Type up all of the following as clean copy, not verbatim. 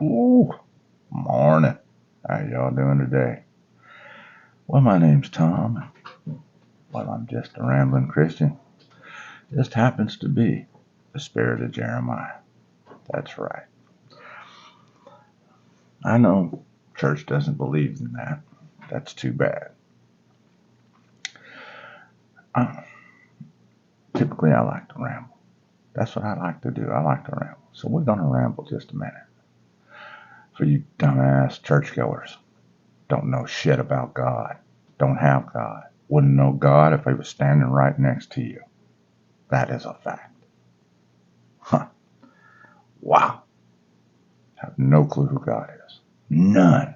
Ooh, morning. How y'all doing today? Well, my name's Tom. Well, I'm just a rambling Christian. Just happens to be the spirit of Jeremiah. That's right. I know church doesn't believe in that. That's too bad. Typically, I like to ramble. That's what I like to do. I like to ramble. So we're going to ramble just a minute. For you dumbass churchgoers, don't know shit about God, don't have God, wouldn't know God if he was standing right next to you. That is a fact. Huh. Wow. Have no clue who God is. None.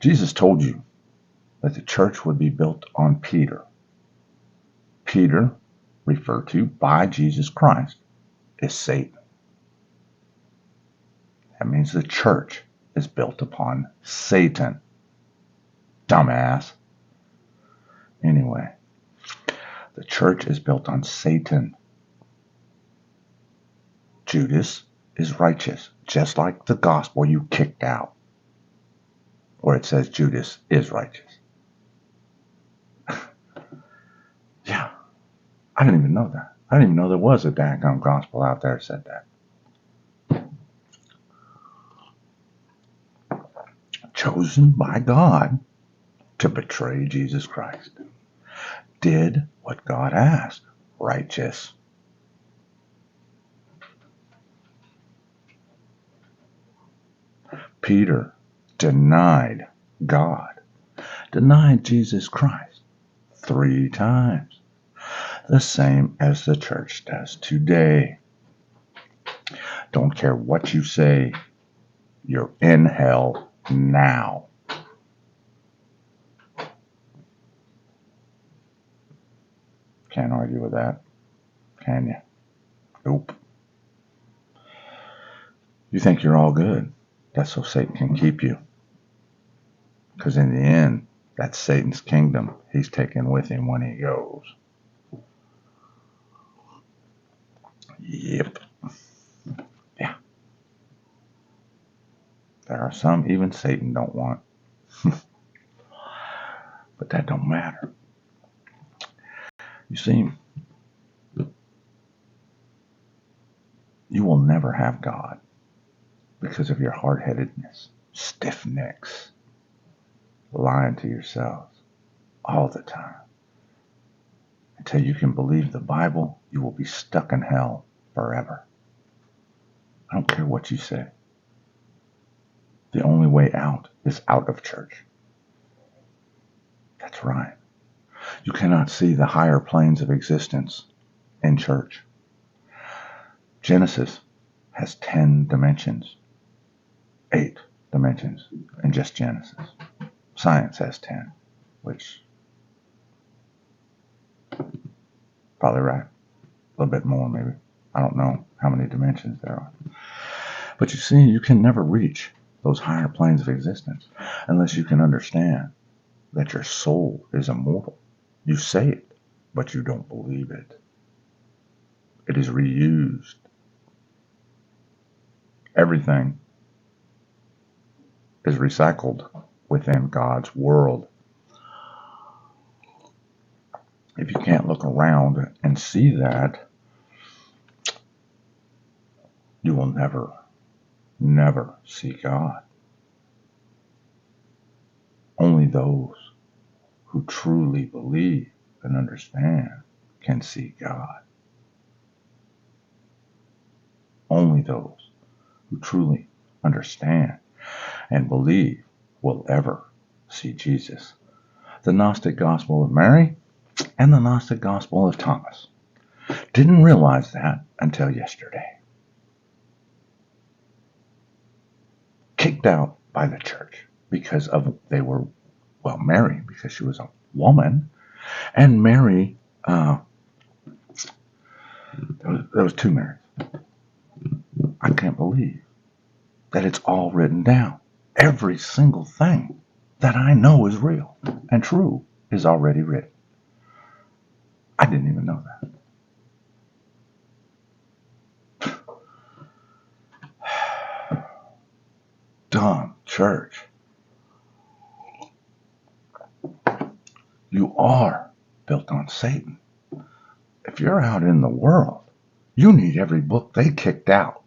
Jesus told you that the church would be built on Peter. Peter, referred to by Jesus Christ, is Satan. That means the church is built upon Satan. Dumbass. Anyway, the church is built on Satan. Judas is righteous, just like the gospel you kicked out, where it says Judas is righteous. Yeah, I didn't even know that. I didn't even know there was a daggone gospel out there that said that. Chosen by God to betray Jesus Christ. Did what God asked. Righteous. Peter denied God. Denied Jesus Christ 3 times. The same as the church does today. Don't care what you say. You're in hell now. Can't argue with that, can you? Nope. You think you're all good. That's so Satan can keep you. Because in the end, that's Satan's kingdom he's taking with him when he goes. Yep. Yeah. There are some even Satan don't want. But that don't matter. You see, you will never have God because of your hard-headedness, stiff necks, lying to yourselves all the time. Until you can believe the Bible, you will be stuck in hell forever. I don't care what you say. The only way out is out of church. That's right. You cannot see the higher planes of existence in church. Genesis has 10 dimensions, 8 dimensions in just Genesis. Science has 10, which probably right. A little bit more maybe. I don't know how many dimensions there are. But you see, you can never reach those higher planes of existence unless you can understand that your soul is immortal. You say it, but you don't believe it. It is reused. Everything is recycled within God's world. If you can't look around and see that, you will never see God. Only those who truly believe and understand can see God. Only those who truly understand and believe will ever see Jesus. The Gnostic Gospel of Mary and the Gnostic Gospel of Thomas. Didn't realize that until yesterday. Kicked out by the church because they were, Mary, because she was a woman, and Mary, there was 2 Marys. I can't believe that it's all written down. Every single thing that I know is real and true is already written. I didn't even know that. dumb church. You are built on Satan. If you're out in the world, you need every book they kicked out.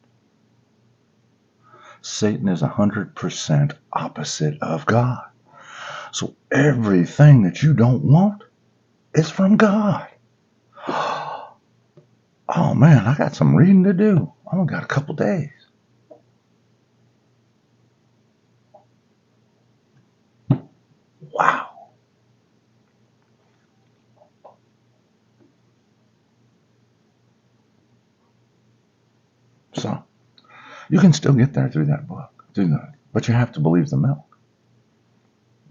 Satan is 100% opposite of God. So everything that you don't want is from God. Oh man, I got some reading to do. I only got a couple days. Wow. So you can still get there through that book, but you have to believe the milk.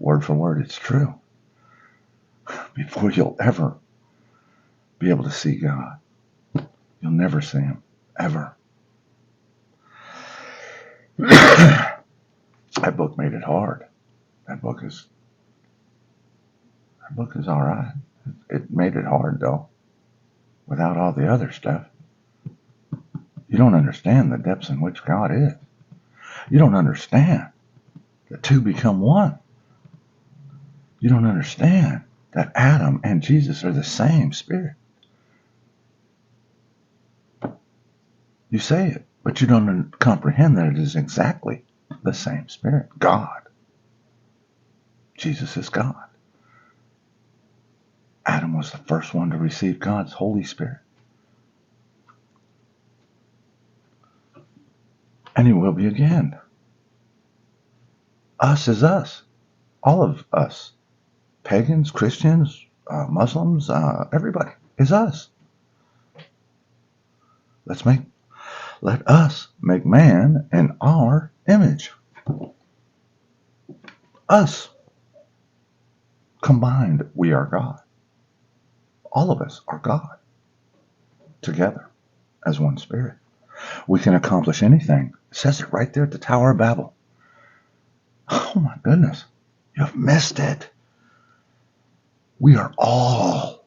Word for word, it's true. Before you'll ever be able to see God, you'll never see him, ever. That book made it hard. That book is all right. It made it hard though. Without all the other stuff, you don't understand the depths in which God is. You don't understand that two become one. You don't understand that Adam and Jesus are the same spirit. You say it, but you don't comprehend that it is exactly the same spirit. God. Jesus is God. Adam was the first one to receive God's Holy Spirit. And he will be again. Us is us. All of us. Pagans, Christians, Muslims, everybody is us. Let us make man in our image. Us. Combined, we are God. All of us are God. Together as one spirit. We can accomplish anything. It says it right there at the Tower of Babel. Oh my goodness. You've missed it. We are all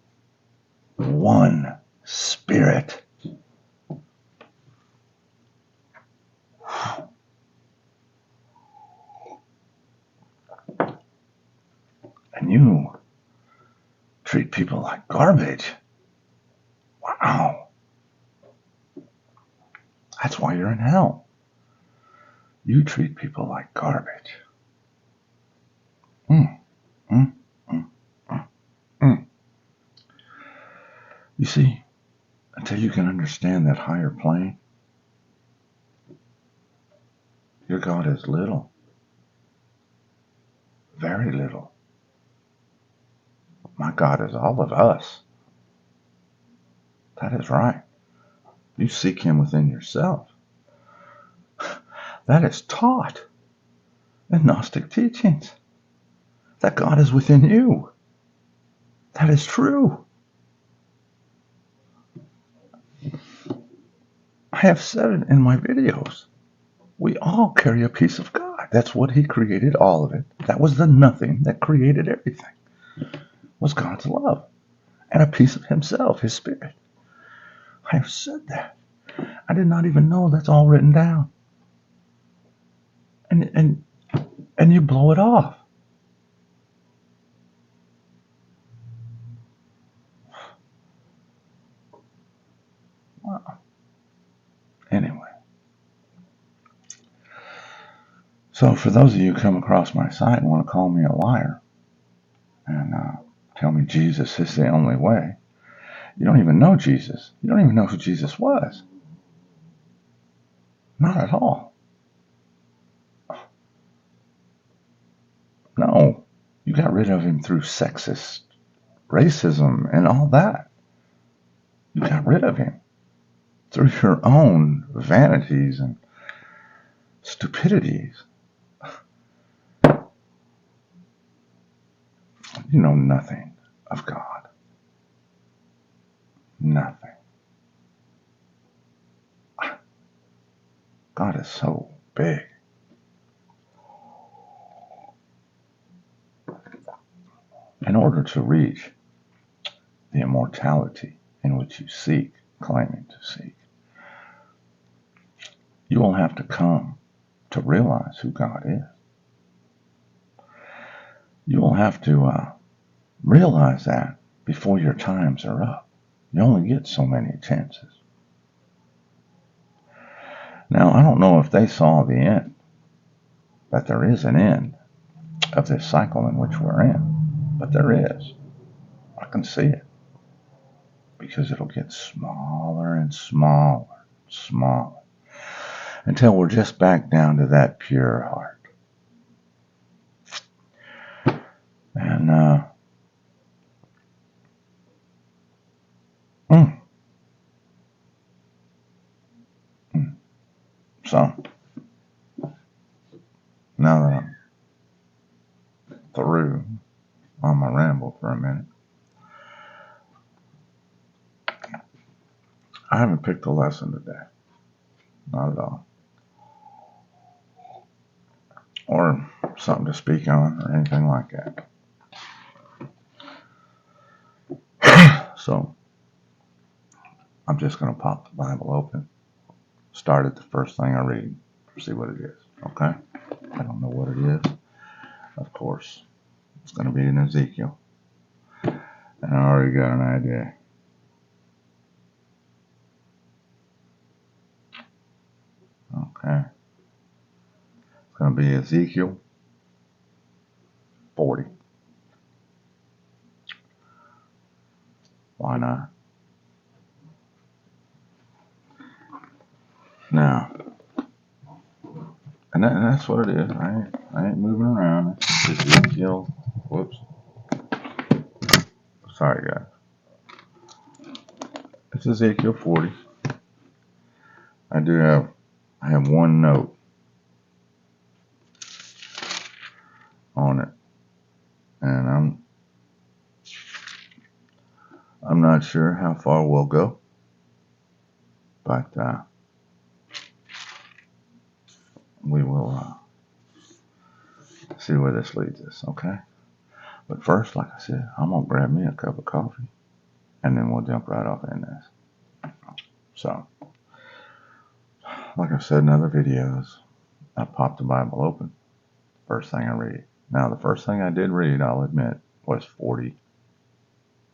one spirit. And you treat people like garbage. Wow. That's why you're in hell. You treat people like garbage. Mm, mm, mm, mm, mm. You see, until you can understand that higher plane, your God is little. Very little. My God is all of us. That is right. You seek him within yourself. That is taught in Gnostic teachings. That God is within you. That is true. I have said it in my videos. We all carry a piece of God. That's what he created all of it. That was the nothing that created everything. Was God's love. And a piece of himself, his spirit. I have said that. I did not even know that's all written down. And you blow it off. Wow. Anyway. So for those of you who come across my site and want to call me a liar and tell me Jesus is the only way, you don't even know Jesus. You don't even know who Jesus was. Not at all. No. You got rid of him through sexist racism and all that. You got rid of him through your own vanities and stupidities. You know nothing of God. Nothing. God is so big. In order to reach the immortality in which you seek, claiming to seek, you will have to come to realize who God is. You will have to realize that before your times are up. You only get so many chances. Now, I don't know if they saw the end, that there is an end of this cycle in which we're in, but there is. I can see it, because it'll get smaller and smaller, smaller, until we're just back down to that pure heart. And so now that I'm through on my ramble for a minute, I haven't picked a lesson today. Not at all. Or something to speak on or anything like that. So I'm just going to pop the Bible open, start at the first thing I read, see what it is. Okay? I don't know what it is. Of course, it's going to be in Ezekiel. And I already got an idea. Okay. It's going to be Ezekiel 40. Why not? Now, and that's what it is. I ain't moving around. It's Ezekiel. Whoops. Sorry, guys. It's Ezekiel 40. I have one note on it, and I'm not sure how far we'll go, but we will see where this leads us. Okay. But first, like I said, I'm gonna grab me a cup of coffee, and then we'll jump right off in this. So, like I said in other videos, I popped the Bible open. First thing I read. Now, the first thing I did read, I'll admit, was 40,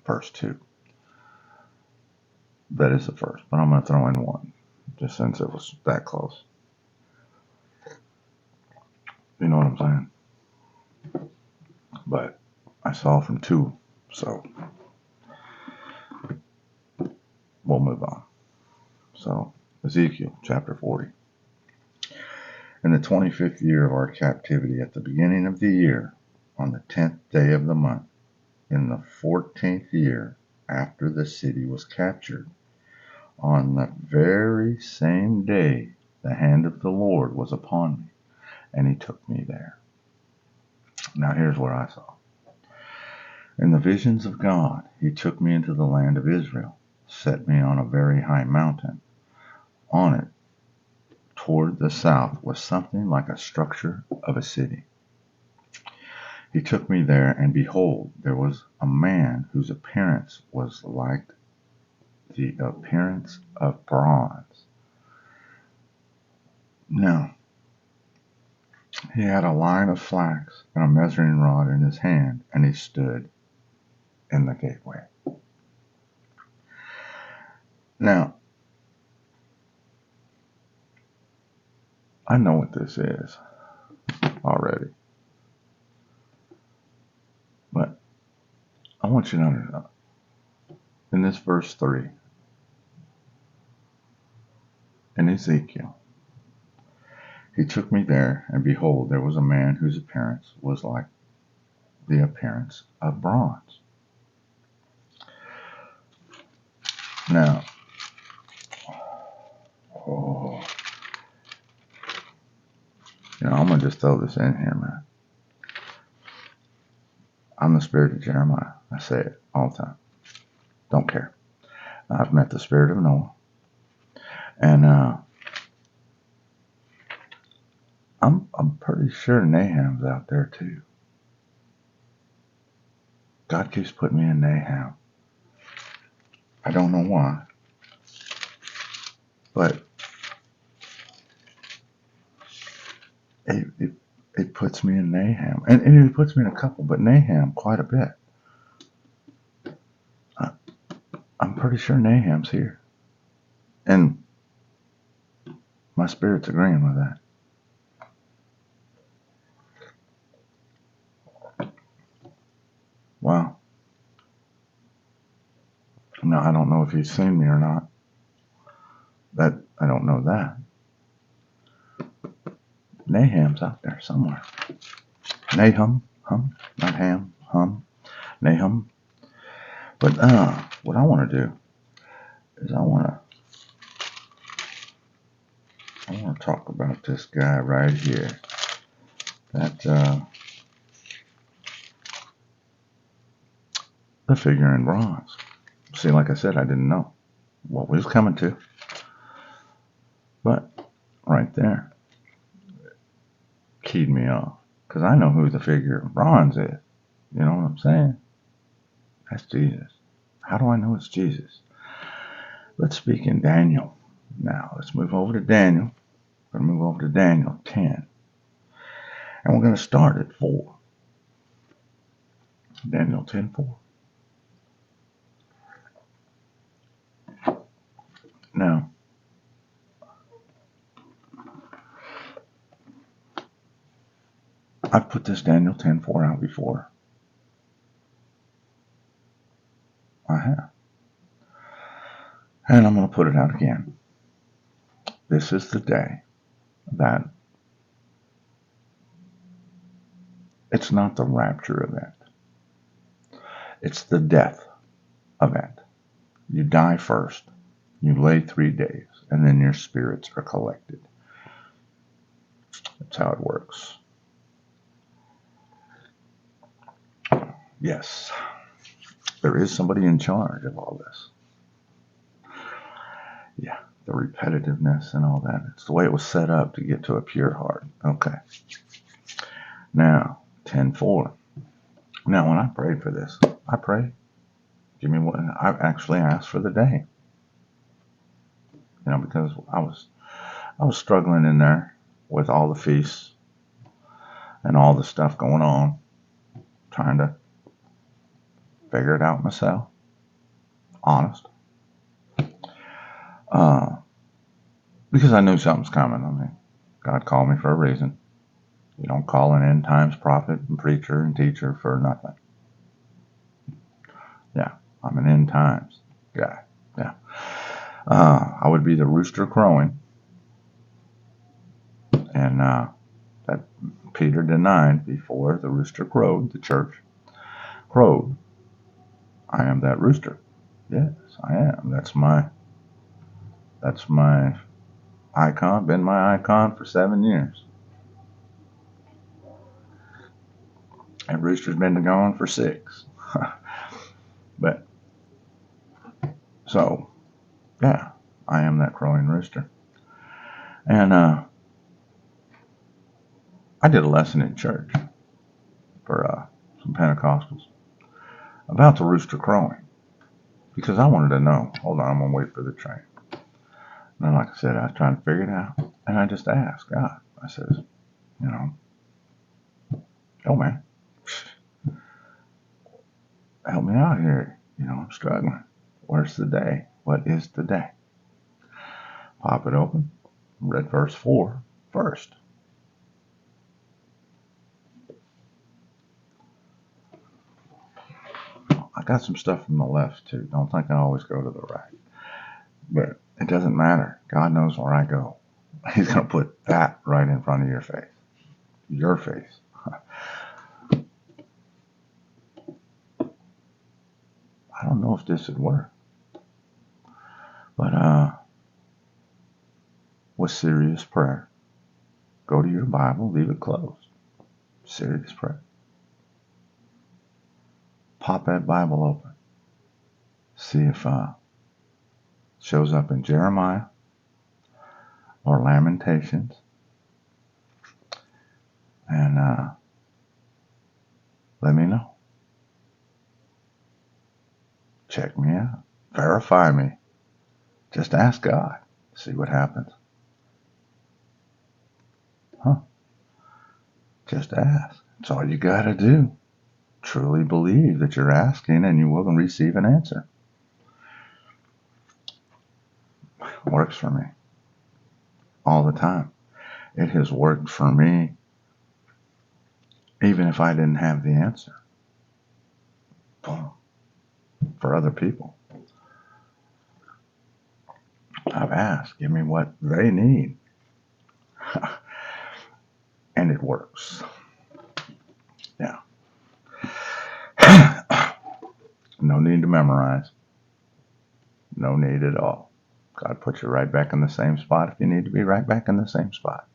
verse 2. That is the first, but I'm going to throw in one, just since it was that close. You know what I'm saying? But I saw from 2, so we'll move on. So, Ezekiel chapter 40. In the 25th year of our captivity, at the beginning of the year, on the 10th day of the month, in the 14th year after the city was captured, on the very same day the hand of the Lord was upon me, and he took me there. Now here's what I saw. In the visions of God, he took me into the land of Israel, set me on a very high mountain. On it, toward the south, was something like a structure of a city. He took me there, and behold, there was a man whose appearance was like the appearance of bronze. Now, he had a line of flax and a measuring rod in his hand, and he stood in the gateway. Now, I know what this is already, but I want you to understand, in this verse 3, in Ezekiel, he took me there, and behold, there was a man whose appearance was like the appearance of bronze. Now, I'm going to just throw this in here, man. I'm the spirit of Jeremiah. I say it all the time. Don't care. I've met the spirit of Noah. And I'm pretty sure Nahum's out there too. God keeps putting me in Nahum. I don't know why. But it puts me in Nahum. And it puts me in a couple, but Nahum quite a bit. I'm pretty sure Nahum's here. And my spirit's agreeing with that. Wow. Now, I don't know if he's seen me or not. I don't know that. Nahum's out there somewhere. Nahum, not ham, Nahum. But what I want to do is I want to talk about this guy right here. That the figure in bronze. See, like I said, I didn't know what we was coming to, but right there keyed me off because I know who the figure in bronze is. You know what I'm saying? That's Jesus. How do I know it's Jesus? Let's speak in Daniel. Now, let's move over to Daniel. We're going to move over to Daniel 10. And we're going to start at 4. Daniel 10:4. Now, I've put this Daniel 10:4 out before. I have. And I'm going to put it out again. This is the day that it's not the rapture event. It's the death event. You die first. You lay 3 days, and then your spirits are collected. That's how it works. Yes, there is somebody in charge of all this. Yeah, the repetitiveness and all that. It's the way it was set up to get to a pure heart. Okay. Now, 10:4. Now, when I prayed for this, I prayed, give me what I actually asked for the day. You know, because I was struggling in there with all the feasts and all the stuff going on, trying to figure it out myself. Honest. Because I knew something's coming. I mean, God called me for a reason. You don't call an end times prophet and preacher and teacher for nothing. Yeah, I'm an end times guy. Yeah. I would be the rooster crowing. And that Peter denied before the rooster crowed, the church crowed. I am that rooster. Yes, I am. That's my icon. Been my icon for 7 years. And rooster's been gone for 6. But so yeah, I am that crowing rooster. And I did a lesson in church for some Pentecostals about the rooster crowing because I wanted to know. Hold on, I'm gonna wait for the train. And like I said, I was trying to figure it out, and I just asked God. I says, you know, oh man, help me out here. You know, I'm struggling. Where's the day? What is the day? Pop it open. Read verse 4 first. I got some stuff from the left too. Don't think I always go to the right. But it doesn't matter. God knows where I go. He's going to put that right in front of your face. Your face. I don't know if this would work. But with serious prayer, go to your Bible, leave it closed. Serious prayer. Pop that Bible open. See if it shows up in Jeremiah or Lamentations. And let me know. Check me out. Verify me. Just ask God. See what happens. Huh. Just ask. That's all you got to do. Truly believe that you're asking and you will receive an answer. It works for me all the time. It has worked for me even if I didn't have the answer. For other people, I've asked, give me what they need. And it works. Yeah. No need to memorize. No need at all. God puts you right back in the same spot if you need to be right back in the same spot.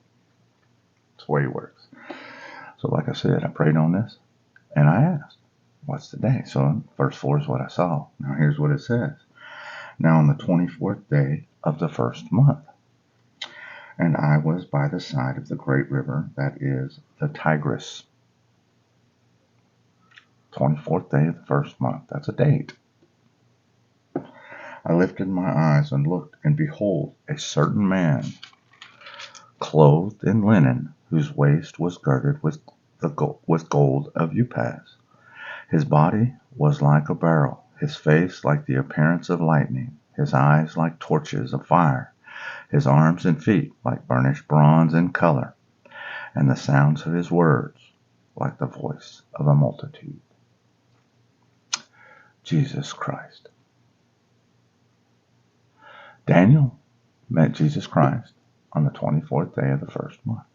That's the way He works. So like I said, I prayed on this and I asked, what's the day? So verse 4 is what I saw. Now here's what it says. Now on the 24th day of the first month, and I was by the side of the great river, that is the Tigris. 24th day of the first month. That's a date. I lifted my eyes and looked, and behold, a certain man, clothed in linen, whose waist was girded with gold of Upas. His body was like a beryl, his face like the appearance of lightning, his eyes like torches of fire, his arms and feet like burnished bronze in color, and the sounds of his words like the voice of a multitude. Jesus Christ. Daniel met Jesus Christ on the 24th day of the first month.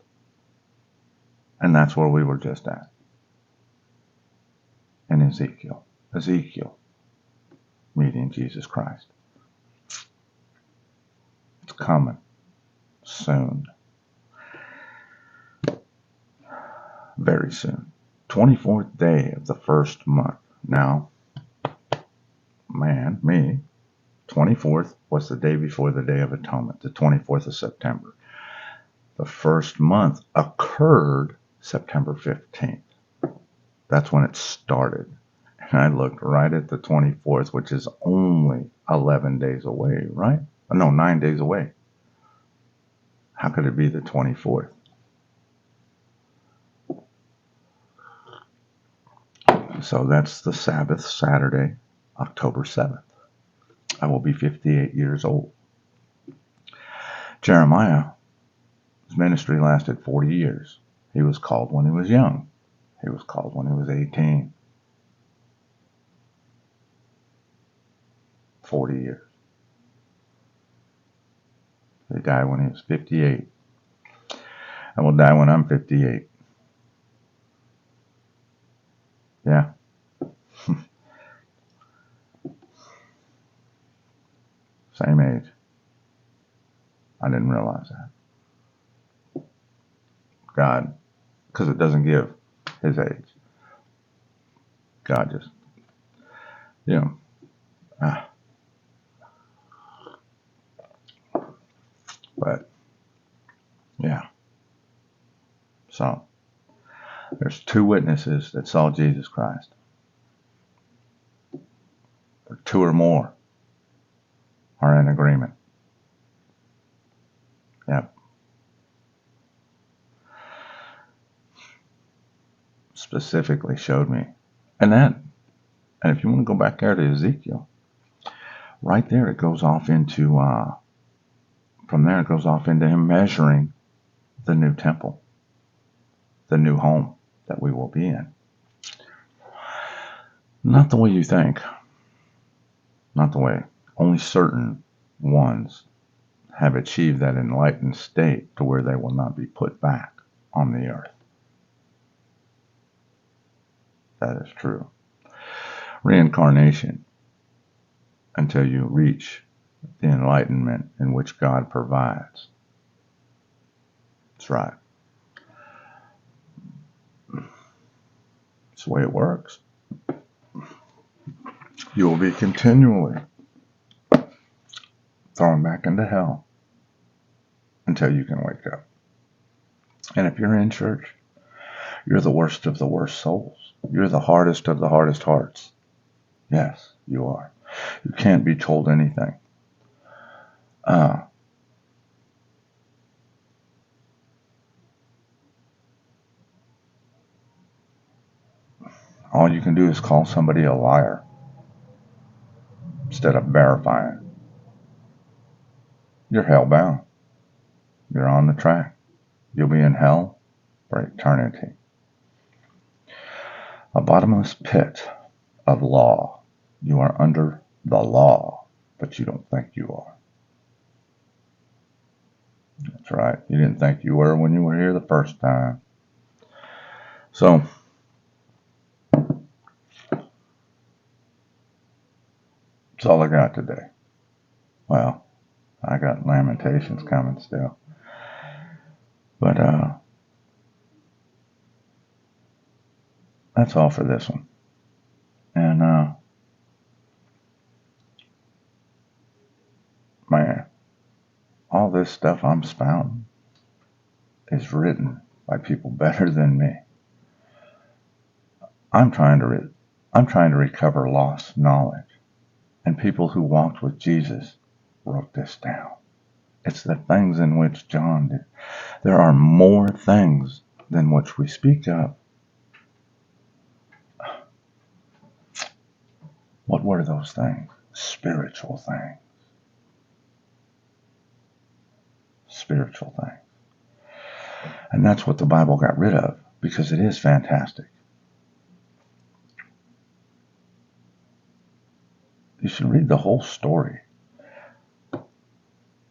And that's where we were just at. In Ezekiel. Ezekiel meeting Jesus Christ. It's coming soon. Very soon. 24th day of the first month. Now, me, 24th was the day before the Day of Atonement, the 24th of September. The first month occurred September 15th. That's when it started. And I looked right at the 24th, which is only 11 days away, right? No, 9 days away. How could it be the 24th? So that's the Sabbath, Saturday, October 7th. I will be 58 years old. Jeremiah, his ministry lasted 40 years. He was called when he was young. He was called when he was 18. 40 years. He died when he was 58. I will die when I'm 58. Yeah. Same age. I didn't realize that. God, because it doesn't give his age. God just, But, yeah. So, there's 2 witnesses that saw Jesus Christ. Or 2 or more are in agreement. Yep. Specifically showed me. And if you want to go back there to Ezekiel, right there it goes off into, from there it goes off into him measuring the new temple, the new home that we will be in. Not the way you think. Not the way. Only certain ones have achieved that enlightened state to where they will not be put back on the earth. That is true. Reincarnation, until you reach the enlightenment in which God provides. That's right. That's the way it works. You will be continually thrown back into hell until you can wake up. And if you're in church, you're the worst of the worst souls. You're the hardest of the hardest hearts. Yes, you are. You can't be told anything. All you can do is call somebody a liar instead of verifying. You're hellbound. You're on the track. You'll be in hell for eternity. A bottomless pit of law. You are under the law, but you don't think you are. That's right. You didn't think you were when you were here the first time. So, that's all I got today. Well, I got Lamentations coming still. But, that's all for this one. And, man, all this stuff I'm spouting is written by people better than me. I'm trying to recover lost knowledge. And people who walked with Jesus wrote this down. It's the things in which John did. There are more things than which we speak of. What were those things? Spiritual things. Spiritual things. And that's what the Bible got rid of, because it is fantastic. You should read the whole story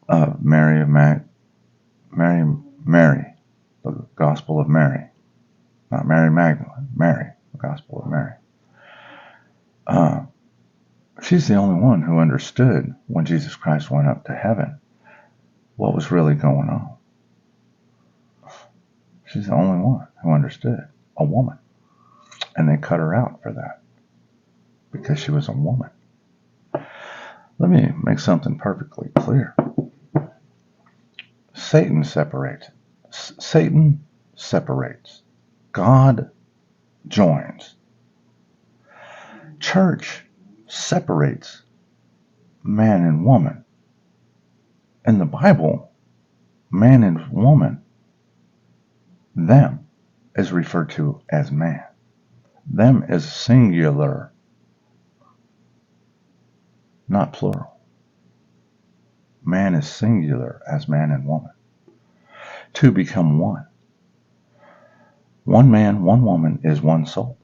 of Mary, the Gospel of Mary. Not Mary Magdalene, Mary, the Gospel of Mary. She's the only one who understood when Jesus Christ went up to heaven what was really going on. She's the only one who understood, a woman. And they cut her out for that because she was a woman. Let me make something perfectly clear. Satan separates. God joins. Church separates man and woman. In the Bible, man and woman, them, is referred to as man. Them is singular, not plural. Man is singular as man and woman. Two become one. One man, one woman is one soul.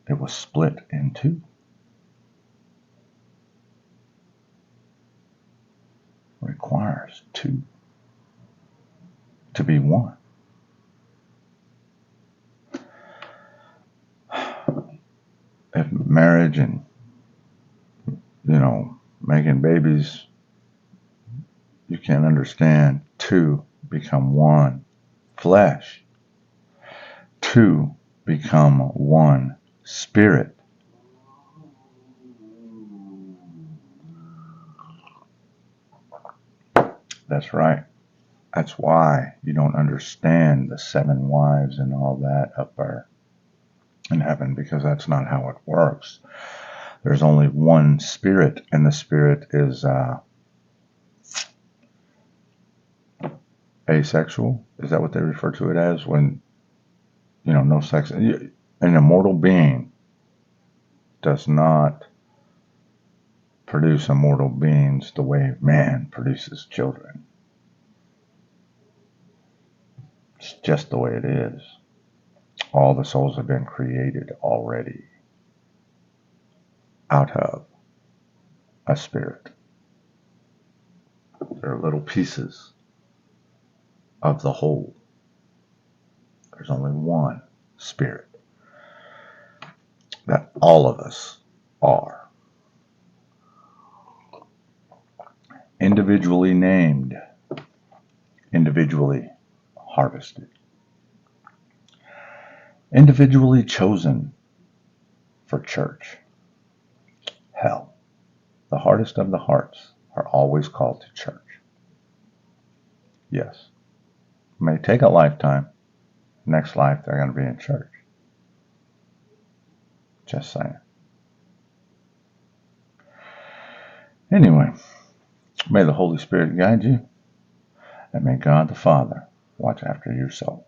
It was split in two. Requires two to be one. If marriage and, making babies, you can't understand two become one flesh. Two become one spirit. That's right. That's why you don't understand the 7 wives and all that up there in heaven, because that's not how it works. There's only one spirit, and the spirit is asexual. Is that what they refer to it as? When, no sex. An immortal being does not produce immortal beings the way man produces children. It's just the way it is. All the souls have been created already out of a spirit. They're little pieces of the whole. There's only one spirit that all of us are. Individually named, individually harvested, individually chosen for church. Hell, the hardest of the hearts are always called to church. Yes, it may take a lifetime. Next life, they're going to be in church. Just saying. Anyway, may the Holy Spirit guide you, and may God the Father watch after your soul.